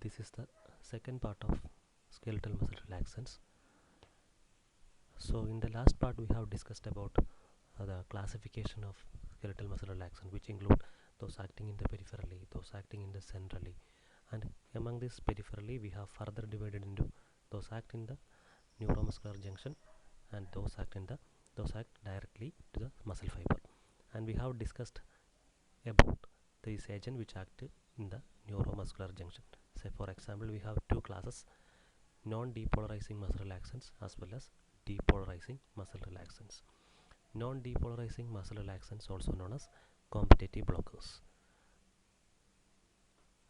This is the second part of skeletal muscle relaxants. So in the last part we have discussed about the classification of skeletal muscle relaxant, which include those acting in the peripherally, those acting in the centrally, and among this peripherally we have further divided into those act in the neuromuscular junction and those act directly to the muscle fiber. And we have discussed about this agent which act in the neuromuscular junction. Say for example, we have two classes: non-depolarizing muscle relaxants as well as depolarizing muscle relaxants. Non-depolarizing muscle relaxants, also known as competitive blockers.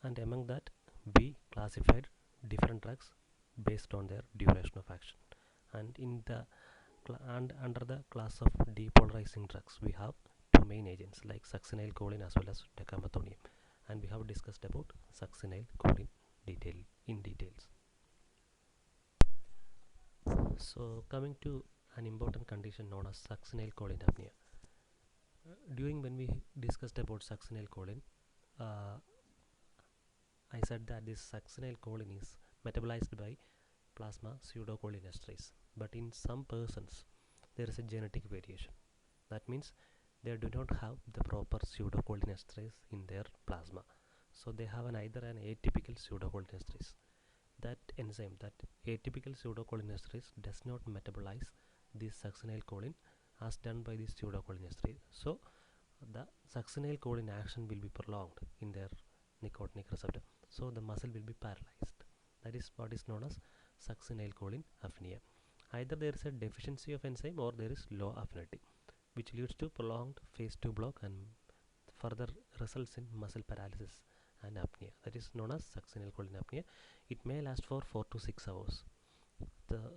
And among that, we classified different drugs based on their duration of action. And in the under the class of depolarizing drugs, we have two main agents like succinylcholine as well as dexamethasone. And we have discussed about succinylcholine in details. So coming to an important condition known as succinylcholine apnea. During when we discussed about succinylcholine, I said that this succinylcholine is metabolized by plasma pseudocholinesterase, but in some persons there is a genetic variation. That means they do not have the proper pseudocholinesterase in their plasma, so they have either an atypical pseudocholinesterase. That enzyme, that atypical pseudocholinesterase, does not metabolize this succinylcholine as done by this pseudocholinesterase. So the succinylcholine action will be prolonged in their nicotinic receptor, so the muscle will be paralyzed. That is what is known as succinylcholine apnea. Either there is a deficiency of enzyme or there is low affinity, which leads to prolonged phase 2 block and further results in muscle paralysis and apnea. That is known as succinylcholine apnea. It may last for 4 to 6 hours.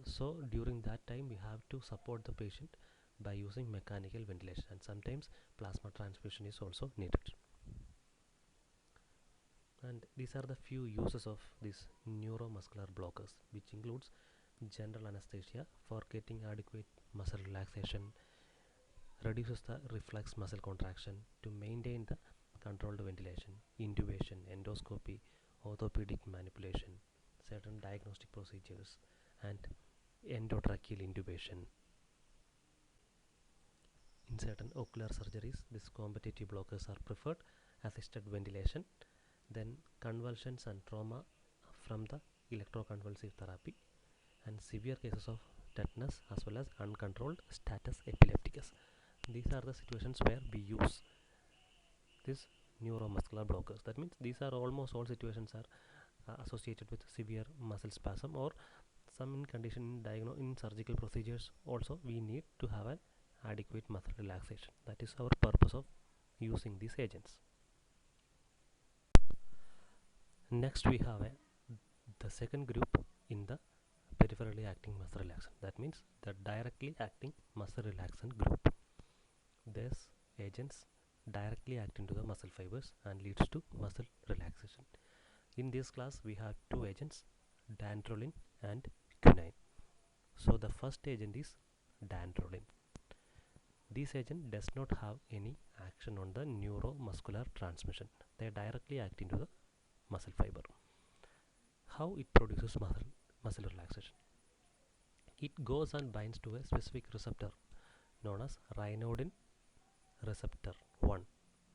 So during that time we have to support the patient by using mechanical ventilation, and sometimes plasma transfusion is also needed. And these are the few uses of these neuromuscular blockers, which includes general anesthesia for getting adequate muscle relaxation, reduces the reflex muscle contraction to maintain the controlled ventilation, intubation, endoscopy, orthopedic manipulation, certain diagnostic procedures, and endotracheal intubation. In certain ocular surgeries, these competitive blockers are preferred, assisted ventilation, then convulsions and trauma from the electroconvulsive therapy, and severe cases of tetanus as well as uncontrolled status epilepticus. These are the situations where we use these neuromuscular blockers. That means these are almost all situations are associated with severe muscle spasm, or some in condition in surgical procedures also we need to have an adequate muscle relaxation. That is our purpose of using these agents. Next we have the second group in the peripherally acting muscle relaxant. That means the directly acting muscle relaxant group. These agents directly act into the muscle fibers and leads to muscle relaxation. In this class we have two agents, dantrolene and quinine. So the first agent is dantrolene. This agent does not have any action on the neuromuscular transmission. They directly act into the muscle fiber. How it produces muscle relaxation? It goes and binds to a specific receptor known as ryanodine receptor 1,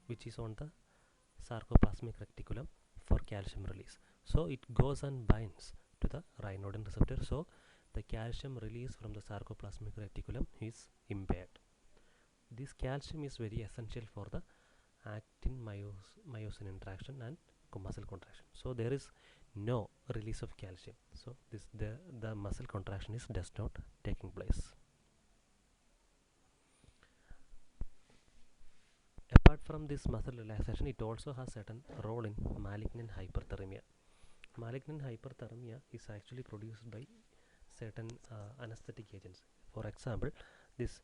which is on the sarcoplasmic reticulum for calcium release. So it goes and binds to the ryanodine receptor, so the calcium release from the sarcoplasmic reticulum is impaired. This calcium is very essential for the actin myosin interaction and muscle contraction. So there is no release of calcium, so the muscle contraction does not taking place. Apart from this muscle relaxation, it also has certain role in malignant hyperthermia. Malignant hyperthermia is actually produced by certain anesthetic agents. For example, this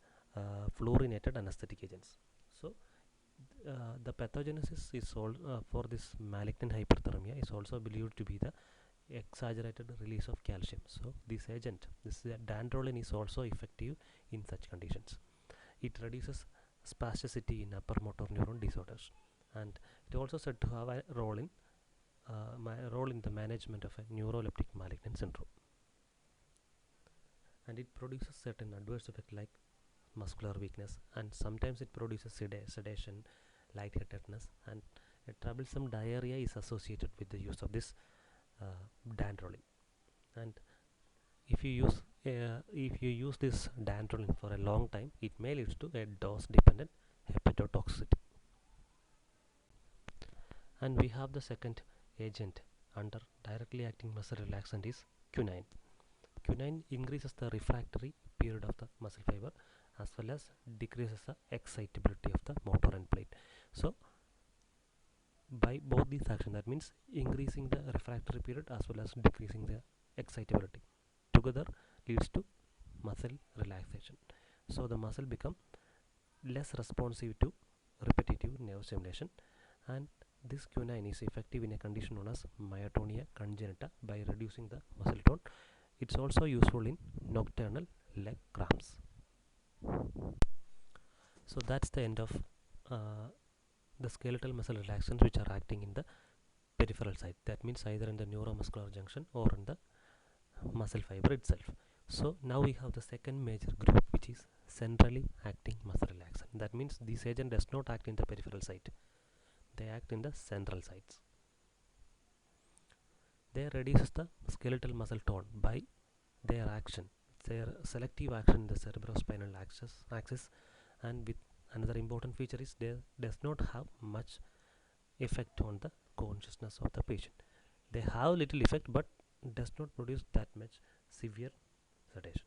fluorinated anesthetic agents. So the pathogenesis is all for this malignant hyperthermia is also believed to be the exaggerated release of calcium. So this agent, this dantrolene, is also effective in such conditions. It reduces spasticity in upper motor neuron disorders, and it also said to have a role in role in the management of a neuroleptic malignant syndrome, and it produces certain adverse effects like muscular weakness, and sometimes it produces sedation, lightheadedness, and a troublesome diarrhea is associated with the use of this dantrolene. And if you use this dantrolene for a long time, it may lead to a dose dependent hepatotoxicity. And we have the second agent under directly acting muscle relaxant is quinine. Quinine increases the refractory period of the muscle fiber as well as decreases the excitability of the motor end plate. So by both these actions, that means increasing the refractory period as well as decreasing the excitability, together leads to muscle relaxation. So the muscle become less responsive to repetitive nerve stimulation, and this quinine is effective in a condition known as myotonia congenita by reducing the muscle tone. It's also useful in nocturnal leg cramps. So that's the end of the skeletal muscle relaxants which are acting in the peripheral side. That means either in the neuromuscular junction or in the muscle fiber itself. So now we have the second major group, which is centrally acting muscle relaxant. That means this agent does not act in the peripheral site. They act in the central sites. They reduces the skeletal muscle tone by their action, their selective action in the cerebrospinal axis, and with another important feature is they does not have much effect on the consciousness of the patient. They have little effect but does not produce that much severe sedation.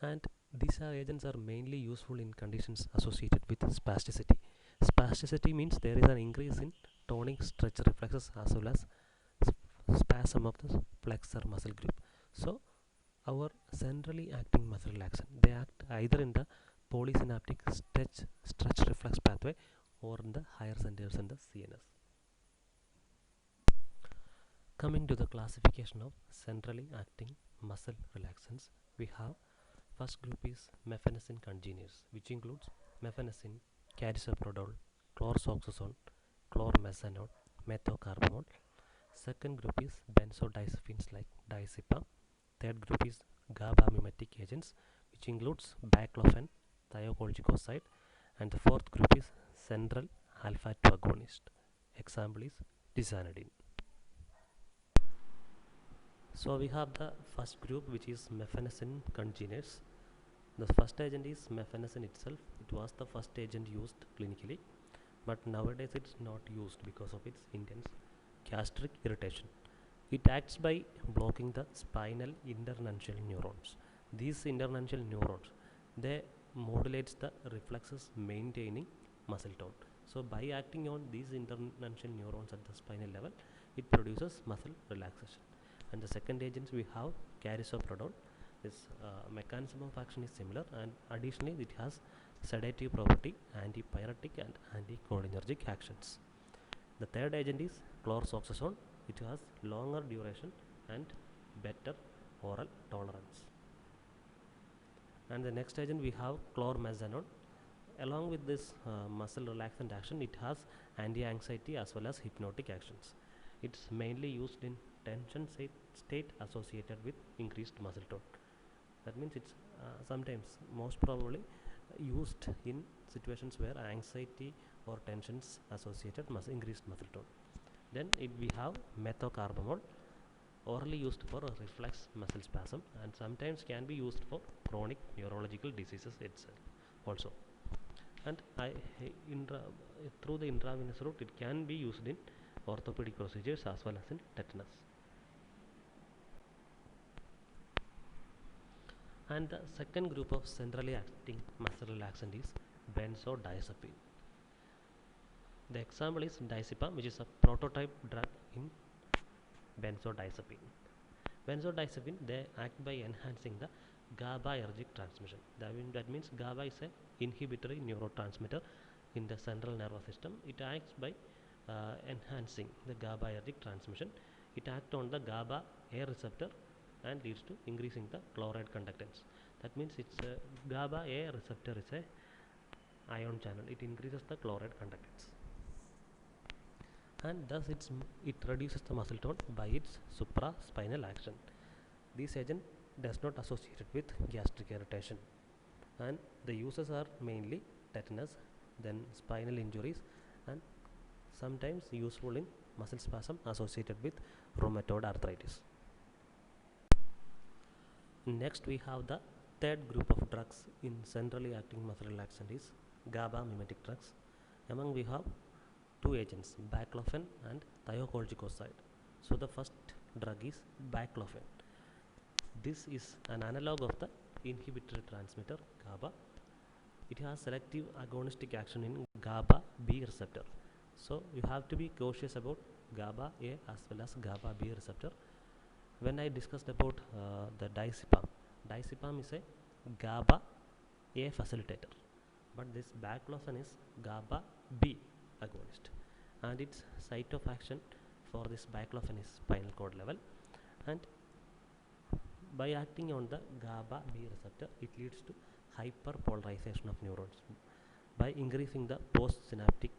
And these agents are mainly useful in conditions associated with spasticity. Spasticity means there is an increase in tonic stretch reflexes as well as spasm of the flexor muscle group. So our centrally acting muscle relaxant, they act either in the polysynaptic stretch reflex pathway or in the higher centers in the CNS. Coming to the classification of centrally acting muscle relaxants, we have first group is mefenacin congeners, which includes mefenacin, carisoprodol, chlorzoxazone, chlormazanone, methocarbamol. Second group is benzodiazepines like diazepam. Third group is GABA mimetic agents, which includes baclofen, thiocholchicoside, and the fourth group is central alpha-2 agonist. Example is tizanidine. So we have the first group, which is mefenacin congeners. The first agent is mefenacin itself. It was the first agent used clinically, but nowadays it's not used because of its intense gastric irritation. It acts by blocking the spinal internuncial neurons. These internuncial neurons, they modulates the reflexes maintaining muscle tone. So by acting on these internuncial neurons at the spinal level, it produces muscle relaxation. And the second agents we have carisoprodol. This mechanism of action is similar, and additionally it has sedative property, antipyretic and anticholinergic actions. The third agent is chlorzoxazone. It has longer duration and better oral tolerance. And the next agent we have chlormazanone. Along with this muscle relaxant action, it has anti-anxiety as well as hypnotic actions. It's mainly used in tension state associated with increased muscle tone. That means it's sometimes most probably used in situations where anxiety or tensions associated increased muscle tone. Then we have methocarbamol, orally used for a reflex muscle spasm, and sometimes can be used for chronic neurological diseases itself also. And through the intravenous route, it can be used in orthopedic procedures as well as in tetanus. And the second group of centrally acting muscle relaxant is benzodiazepine. The example is diazepam, which is a prototype drug in benzodiazepine. Benzodiazepine, they act by enhancing the GABAergic transmission. That means GABA is a inhibitory neurotransmitter in the central nervous system. It acts by enhancing the GABAergic transmission. It acts on the GABA A receptor and leads to increasing the chloride conductance. That means it's GABA A receptor is a ion channel. It increases the chloride conductance. and thus it reduces the muscle tone by its supraspinal action. This agent does not associate with gastric irritation, and the uses are mainly tetanus, then spinal injuries, and sometimes useful in muscle spasm associated with rheumatoid arthritis. Next, we have the third group of drugs in centrally acting muscle relaxant is GABA mimetic drugs. Among we have two agents, baclofen and thiocolchicoside. So the first drug is baclofen. This is an analog of the inhibitory transmitter GABA. It has selective agonistic action in GABA B receptor. So you have to be cautious about GABA A as well as GABA B receptor. When I discussed about the diazepam is a GABA A facilitator, but this baclofen is GABA B agonist, and its site of action for this baclofen is spinal cord level, and by acting on the GABA B receptor, it leads to hyperpolarization of neurons by increasing the postsynaptic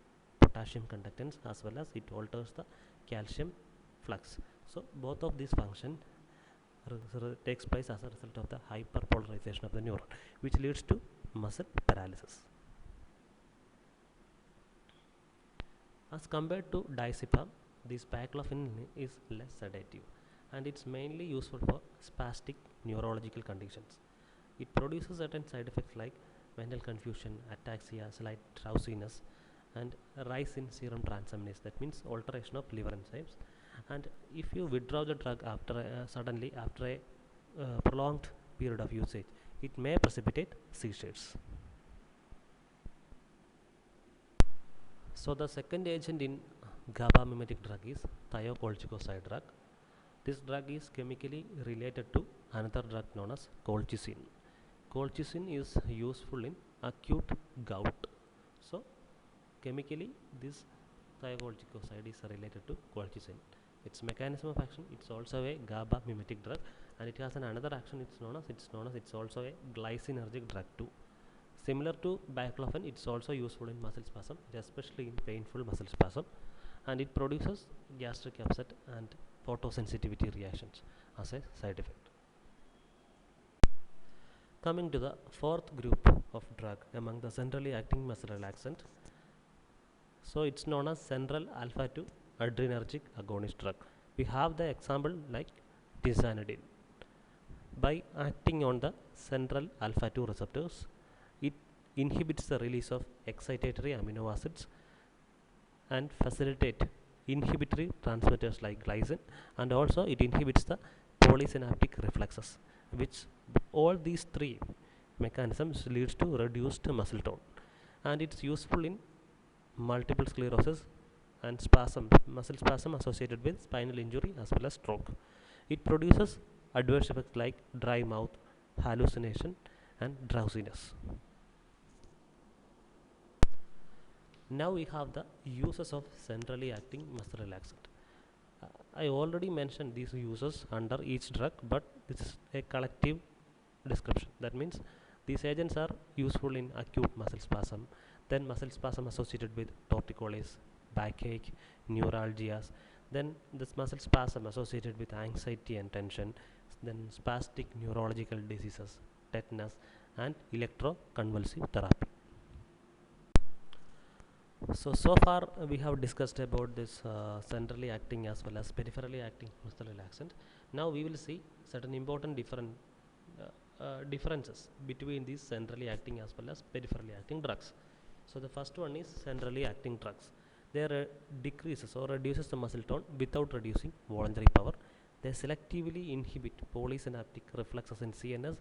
potassium conductance, as well as it alters the calcium flux. So both of these functions takes place as a result of the hyperpolarization of the neuron, which leads to muscle paralysis. As compared to diazepam, this baclofen is less sedative, and it's mainly useful for spastic neurological conditions. It produces certain side effects like mental confusion, ataxia, slight drowsiness, and a rise in serum transaminase, that means alteration of liver enzymes. And if you withdraw the drug suddenly after a prolonged period of usage, it may precipitate seizures. So the second agent in GABA mimetic drug is thiocolchicoside drug. This drug is chemically related to another drug known as colchicine. Colchicine is useful in acute gout. So chemically this thiocolchicoside is related to colchicine. Its mechanism of action, it's also a GABA mimetic drug, and it has another action, it's also a glycinergic drug too. Similar to baclofen, it's also useful in muscle spasm, especially in painful muscle spasm, and it produces gastric upset and photosensitivity reactions as a side effect. Coming to the fourth group of drug among the centrally acting muscle relaxant, so it's known as central alpha 2 adrenergic agonist drug. We have the example like tizanidine. By acting on the central alpha 2 receptors, it inhibits the release of excitatory amino acids and facilitate inhibitory transmitters like glycine, and also it inhibits the polysynaptic reflexes, which all these three mechanisms leads to reduced muscle tone, and it's useful in multiple sclerosis and muscle spasm associated with spinal injury as well as stroke. It produces adverse effects like dry mouth, hallucination, and drowsiness. Now we have the uses of centrally acting muscle relaxant. I already mentioned these uses under each drug, but this is a collective description. That means these agents are useful in acute muscle spasm, then muscle spasm associated with torticollis, backache, neuralgias, then this muscle spasm associated with anxiety and tension, then spastic neurological diseases, tetanus, and electroconvulsive therapy. So far we have discussed about this centrally acting as well as peripherally acting muscle relaxant. Now we will see certain important differences between these centrally acting as well as peripherally acting drugs. So the first one is centrally acting drugs. They decreases or reduces the muscle tone without reducing voluntary power. They selectively inhibit polysynaptic reflexes in CNS.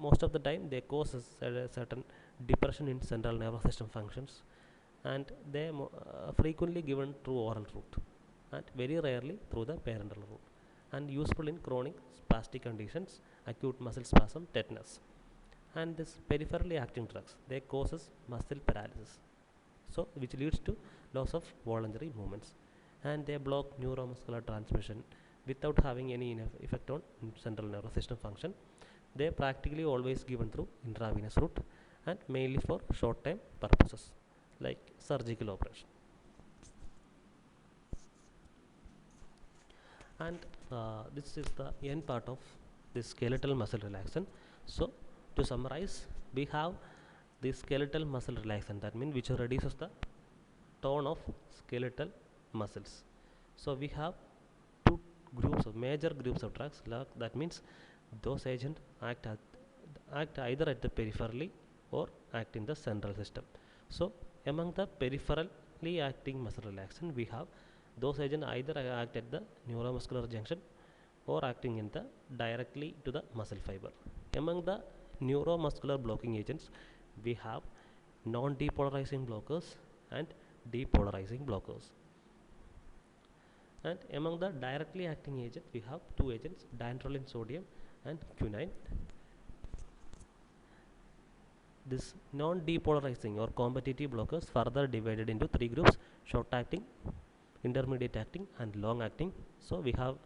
Most of the time they cause a certain depression in central nervous system functions, and they frequently given through oral route and very rarely through the parenteral route, and useful in chronic spastic conditions, acute muscle spasm, tetanus. And this peripherally acting drugs, they causes muscle paralysis, so which leads to loss of voluntary movements, and they block neuromuscular transmission without having any effect on central nervous system function. They are practically always given through intravenous route and mainly for short time purposes like surgical operation. And this is the end part of this skeletal muscle relaxation. So to summarize, we have the skeletal muscle relaxation, that means which reduces the tone of skeletal muscles. So we have two groups of major groups of drugs, that means those agents act either at the peripherally or act in the central system. So among the peripherally acting muscle relaxation, we have those agents either act at the neuromuscular junction or acting in the directly to the muscle fiber. Among the neuromuscular blocking agents, we have non-depolarizing blockers and depolarizing blockers. And among the directly acting agents, we have two agents, dantrolene sodium and quinine. This non-depolarizing or competitive blockers further divided into three groups: short acting, intermediate acting and long acting. So we have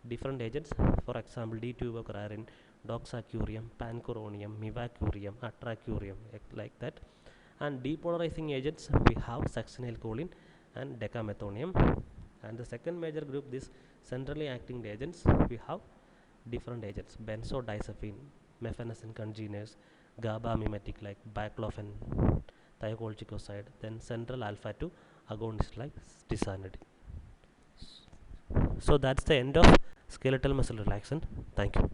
different agents, for example D2-bocurarin, doxacurium, pancuronium, mivacurium, atracurium, like that. And depolarizing agents, we have succinylcholine and decamethonium. And the second major group, this centrally acting agents, we have different agents: benzodiazepine, mefenazine congeners, GABA mimetic like baclofen, thiocholchicoside, then central alpha 2 agonist like tizanidine. So that's the end of skeletal muscle relaxation. Thank you.